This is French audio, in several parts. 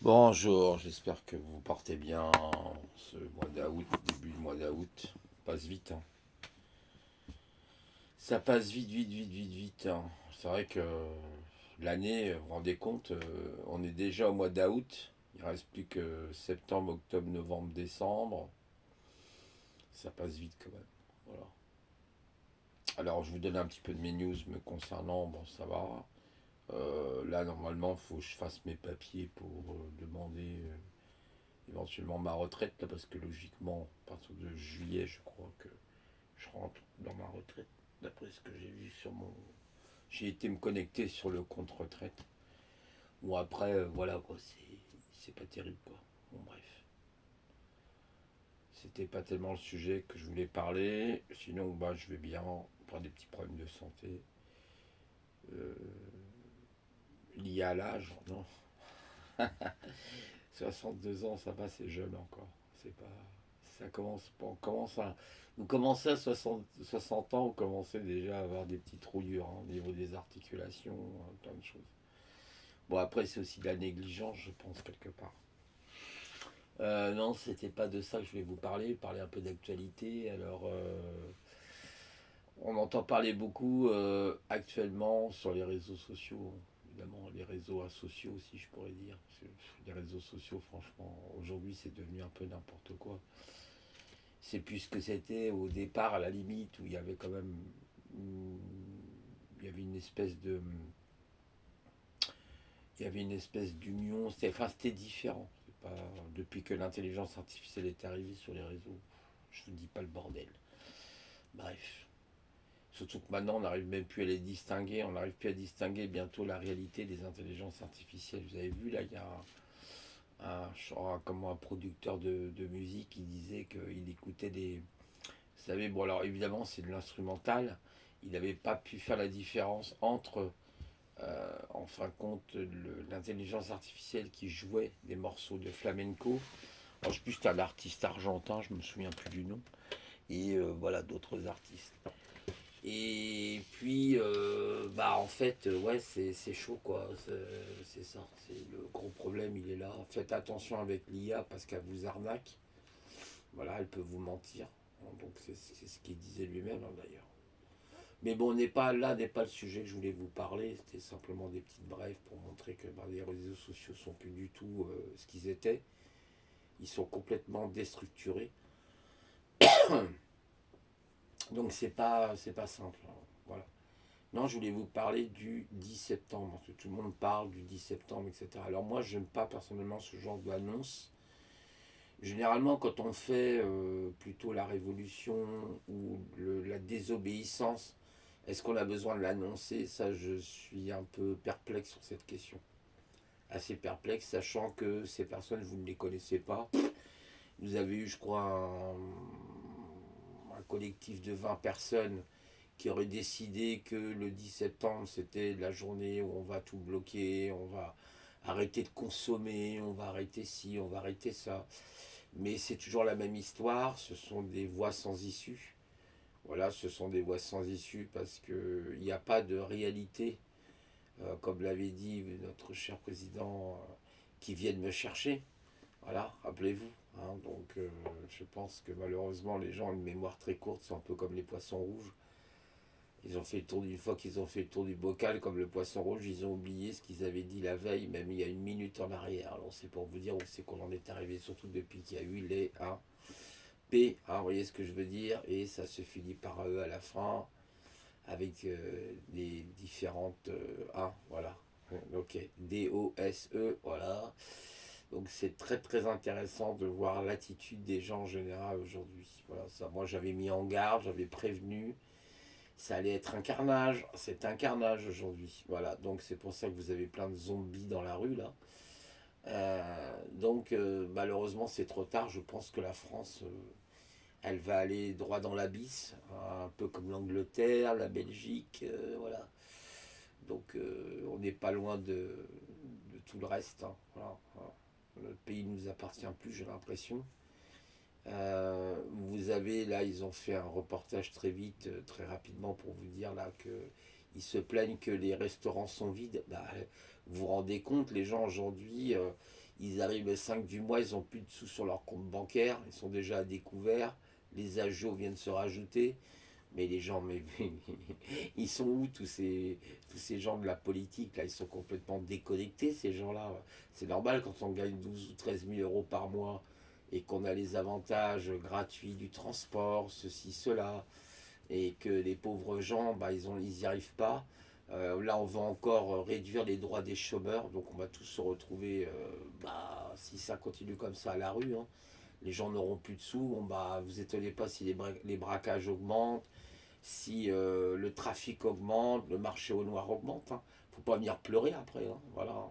Bonjour, j'espère que vous portez bien ce mois d'août, début du mois d'août. Passe vite, hein. Ça passe vite, vite, vite, vite, vite, hein. C'est vrai que l'année, vous vous rendez compte, on est déjà au mois d'août. Il ne reste plus que septembre, octobre, novembre, décembre. Ça passe vite quand même. Voilà. Alors, je vous donne un petit peu de mes news me concernant. Bon, ça va. Là, normalement, il faut que je fasse mes papiers pour demander éventuellement ma retraite, là, parce que logiquement, à partir de juillet, je crois que je rentre dans ma retraite, d'après ce que j'ai vu sur mon... J'ai été me connecter sur le compte retraite. Bon, après, voilà, quoi, c'est pas terrible, quoi. Bon, bref. C'était pas tellement le sujet que je voulais parler. Sinon, bah, je vais bien, pas des petits problèmes de santé. Euh, Liés à l'âge, non. 62 ans, ça va, c'est jeune encore. C'est pas... Ça commence, on commence à... Vous commencez à 60 ans, vous commencez déjà à avoir des petites rouillures, hein, au niveau des articulations, plein de choses. Bon, après, c'est aussi de la négligence, je pense, quelque part. Non, c'était pas de ça que je voulais vous parler un peu d'actualité. Alors, on entend parler beaucoup actuellement sur les réseaux sociaux, évidemment, les réseaux asociaux aussi, je pourrais dire. Parce que les réseaux sociaux, franchement, aujourd'hui, c'est devenu un peu n'importe quoi. C'est plus ce que c'était au départ, à la limite, où il y avait quand même. Il y avait une espèce de. Il y avait une espèce d'union. C'était différent. C'est pas, depuis que l'intelligence artificielle est arrivée sur les réseaux, je vous dis pas le bordel. Bref. Surtout que maintenant, on n'arrive même plus à les distinguer. On n'arrive plus à distinguer bientôt la réalité des intelligences artificielles. Vous avez vu, là, il y a comment un producteur de musique qui disait qu'il écoutait des. Vous savez, bon, alors évidemment, c'est de l'instrumental. Il n'avait pas pu faire la différence entre, en fin de compte, l'intelligence artificielle qui jouait des morceaux de flamenco. Alors, je sais plus, c'était un artiste argentin, je me souviens plus du nom. Et voilà, d'autres artistes. Et puis, bah en fait, ouais, c'est chaud quoi. C'est ça. C'est le gros problème, il est là. Faites attention avec l'IA parce qu'elle vous arnaque. Voilà, elle peut vous mentir. Donc c'est ce qu'il disait lui-même, hein, d'ailleurs. Mais bon, n'est pas le sujet que je voulais vous parler. C'était simplement des petites brèves pour montrer que bah, les réseaux sociaux sont plus du tout ce qu'ils étaient. Ils sont complètement déstructurés. Donc c'est pas simple, hein. Voilà. Non, je voulais vous parler du 10 septembre, parce que tout le monde parle du 10 septembre, etc. Alors moi, je n'aime pas personnellement ce genre d'annonce. Généralement, quand on fait plutôt la révolution ou la désobéissance, est-ce qu'on a besoin de l'annoncer? Ça, je suis un peu perplexe sur cette question. Assez perplexe, sachant que ces personnes, vous ne les connaissez pas. Vous avez eu, je crois, un collectif de 20 personnes qui aurait décidé que le 10 septembre, c'était la journée où on va tout bloquer, on va arrêter de consommer, on va arrêter ci, on va arrêter ça. Mais c'est toujours la même histoire, ce sont des voies sans issue. Voilà, ce sont des voies sans issue parce qu'il n'y a pas de réalité, comme l'avait dit notre cher président, qui viennent me chercher. Voilà, rappelez-vous, hein. Donc je pense que malheureusement les gens ont une mémoire très courte, c'est un peu comme les poissons rouges. Ils ont fait le tour d'une fois qu'ils ont fait le tour du bocal, comme le poisson rouge, ils ont oublié ce qu'ils avaient dit la veille, même il y a une minute en arrière. Alors c'est pour vous dire où c'est qu'on en est arrivé, surtout depuis qu'il y a eu les A, P, hein, vous voyez ce que je veux dire, et ça se finit par E à la fin, avec les différentes A, voilà. Ok, D, O, S, E, voilà. Donc c'est très très intéressant de voir l'attitude des gens en général aujourd'hui. Voilà, ça, moi j'avais mis en garde, j'avais prévenu, ça allait être un carnage. C'est un carnage aujourd'hui. Voilà, donc c'est pour ça que vous avez plein de zombies dans la rue là. Donc malheureusement c'est trop tard. Je pense que la France, elle va aller droit dans l'abysse, un peu comme l'Angleterre, la Belgique, voilà. Donc on n'est pas loin de tout le reste, hein. Voilà, voilà. Le pays ne nous appartient plus, j'ai l'impression. Vous avez là, ils ont fait un reportage très vite, très rapidement pour vous dire là que ils se plaignent que les restaurants sont vides. Bah, vous vous rendez compte, les gens aujourd'hui, Ils arrivent le 5 du mois, ils n'ont plus de sous sur leur compte bancaire, ils sont déjà à découvert, les agios viennent se rajouter. Mais les gens, mais ils sont où tous ces gens de la politique là? Ils sont complètement déconnectés, ces gens-là. C'est normal quand on gagne 12 ou 13 000 euros par mois et qu'on a les avantages gratuits du transport, ceci, cela, et que les pauvres gens, bah, ils y arrivent pas. Là, on va encore réduire les droits des chômeurs, donc on va tous se retrouver, bah, si ça continue comme ça à la rue, hein. Les gens n'auront plus de sous. Bon, bah, vous étonnez pas si les braquages augmentent, si le trafic augmente, le marché au noir augmente, hein. Faut pas venir pleurer après, hein. Voilà.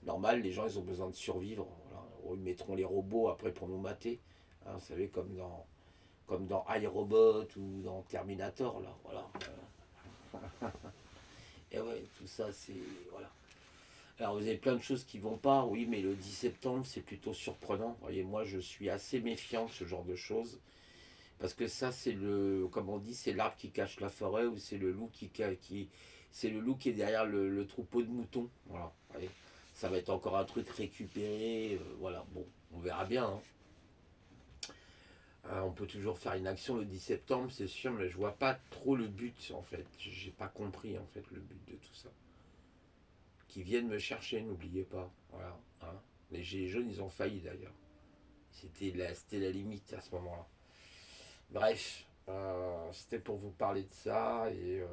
Normal, les gens, ils ont besoin de survivre. Voilà. Ils mettront les robots après pour nous mater, hein, vous savez, comme dans iRobot ou dans Terminator, là. Voilà. Et ouais, tout ça, c'est. Voilà. Alors, vous avez plein de choses qui vont pas, oui, mais le 10 septembre, c'est plutôt surprenant. Vous voyez, moi, je suis assez méfiant de ce genre de choses. Parce que ça, c'est le, comme on dit, c'est l'arbre qui cache la forêt ou c'est le loup c'est le loup qui est derrière le troupeau de moutons. Voilà. Vous voyez. Ça va être encore un truc récupéré. Voilà. Bon, on verra bien, hein. On peut toujours faire une action le 10 septembre, c'est sûr, mais je vois pas trop le but en fait. J'ai pas compris en fait le but de tout ça. Qui viennent me chercher, n'oubliez pas. Voilà. Hein. Les gilets jaunes, ils ont failli d'ailleurs. C'était la limite à ce moment-là. Bref, c'était pour vous parler de ça et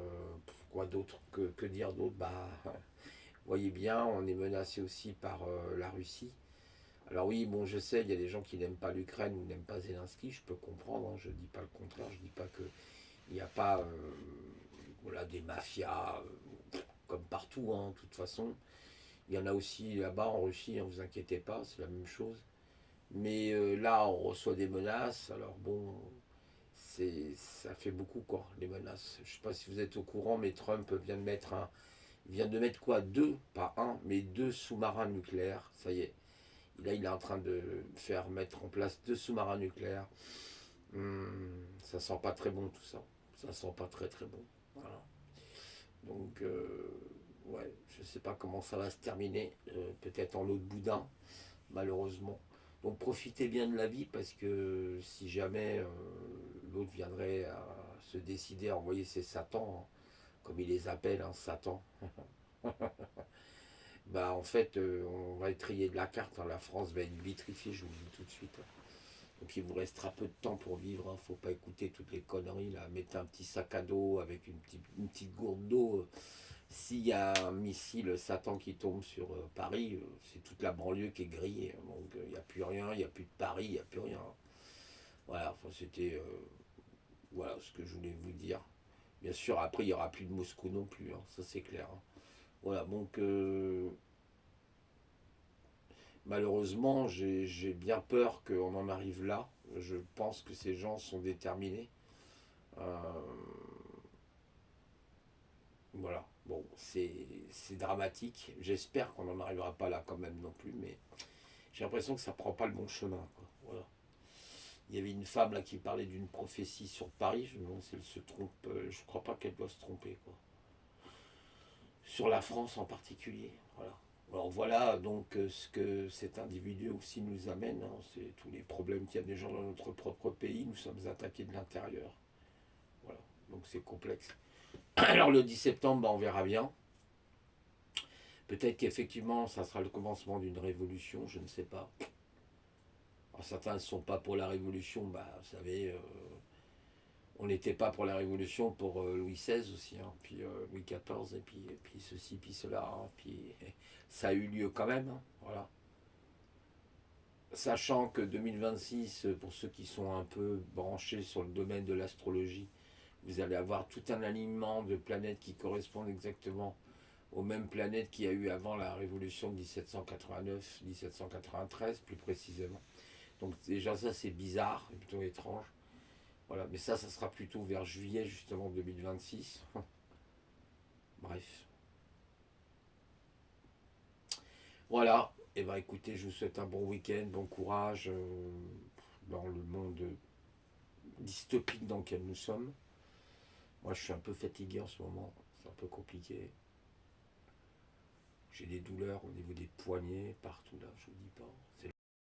quoi d'autre que dire d'autre. Bah, vous voyez bien, on est menacé aussi par la Russie. Alors oui, bon, je sais, il y a des gens qui n'aiment pas l'Ukraine ou n'aiment pas Zelensky, je peux comprendre, hein, je ne dis pas le contraire, je ne dis pas qu'il n'y a pas voilà, des mafias comme partout, hein, de toute façon. Il y en a aussi là-bas en Russie, ne vous inquiétez pas, c'est la même chose. Mais là, on reçoit des menaces, alors bon, ça fait beaucoup quoi, les menaces. Je sais pas si vous êtes au courant, mais Trump vient de mettre quoi, deux, pas un, mais deux sous-marins nucléaires. Ça y est. Là, il est en train de faire mettre en place deux sous-marins nucléaires. Ça sent pas très bon tout ça. Ça sent pas très très bon. Voilà. Donc, ouais, je sais pas comment ça va se terminer. Peut-être en eau de boudin, malheureusement. Donc profitez bien de la vie parce que si jamais l'autre viendrait à se décider à envoyer ses satans, hein, comme il les appelle, hein, Satan, bah en fait on va être trié de la carte, hein. La France va être vitrifiée, je vous le dis tout de suite, hein. Donc il vous restera peu de temps pour vivre, hein. Faut pas écouter toutes les conneries là. Mettez un petit sac à dos avec une petite gourde d'eau. S'il y a un missile Satan qui tombe sur Paris, c'est toute la banlieue qui est grillée. Donc il n'y a plus rien, il n'y a plus de Paris, il n'y a plus rien. Voilà, enfin, c'était voilà ce que je voulais vous dire. Bien sûr, après, il n'y aura plus de Moscou non plus, hein, ça c'est clair, hein. Voilà, donc malheureusement, j'ai bien peur qu'on en arrive là. Je pense que ces gens sont déterminés. Euh, voilà, bon, c'est dramatique. J'espère qu'on n'en arrivera pas là quand même non plus, mais j'ai l'impression que ça prend pas le bon chemin, quoi. Voilà. Il y avait une femme là qui parlait d'une prophétie sur Paris. Je me demande si elle se trompe. Je crois pas qu'elle doit se tromper, quoi. Sur la France en particulier. Voilà. Alors voilà donc ce que cet individu aussi nous amène, hein. C'est tous les problèmes qu'il y a des gens dans notre propre pays. Nous sommes attaqués de l'intérieur. Voilà. Donc c'est complexe. Alors le 10 septembre, bah, on verra bien. Peut-être qu'effectivement, ça sera le commencement d'une révolution, je ne sais pas. Alors, certains ne sont pas pour la révolution, bah, vous savez, on n'était pas pour la révolution pour Louis XVI aussi, hein, puis Louis XIV, et puis ceci, puis cela, hein, puis ça a eu lieu quand même, hein, voilà. Sachant que 2026, pour ceux qui sont un peu branchés sur le domaine de l'astrologie, vous allez avoir tout un alignement de planètes qui correspondent exactement aux mêmes planètes qu'il y a eu avant la révolution de 1789, 1793 plus précisément. Donc déjà ça c'est bizarre, c'est plutôt étrange. Voilà, mais ça sera plutôt vers juillet justement 2026. Bref. Voilà. Et ben écoutez, je vous souhaite un bon week-end, bon courage dans le monde dystopique dans lequel nous sommes. Moi je suis un peu fatigué en ce moment, c'est un peu compliqué. J'ai des douleurs au niveau des poignets, partout là, je vous dis pas. C'est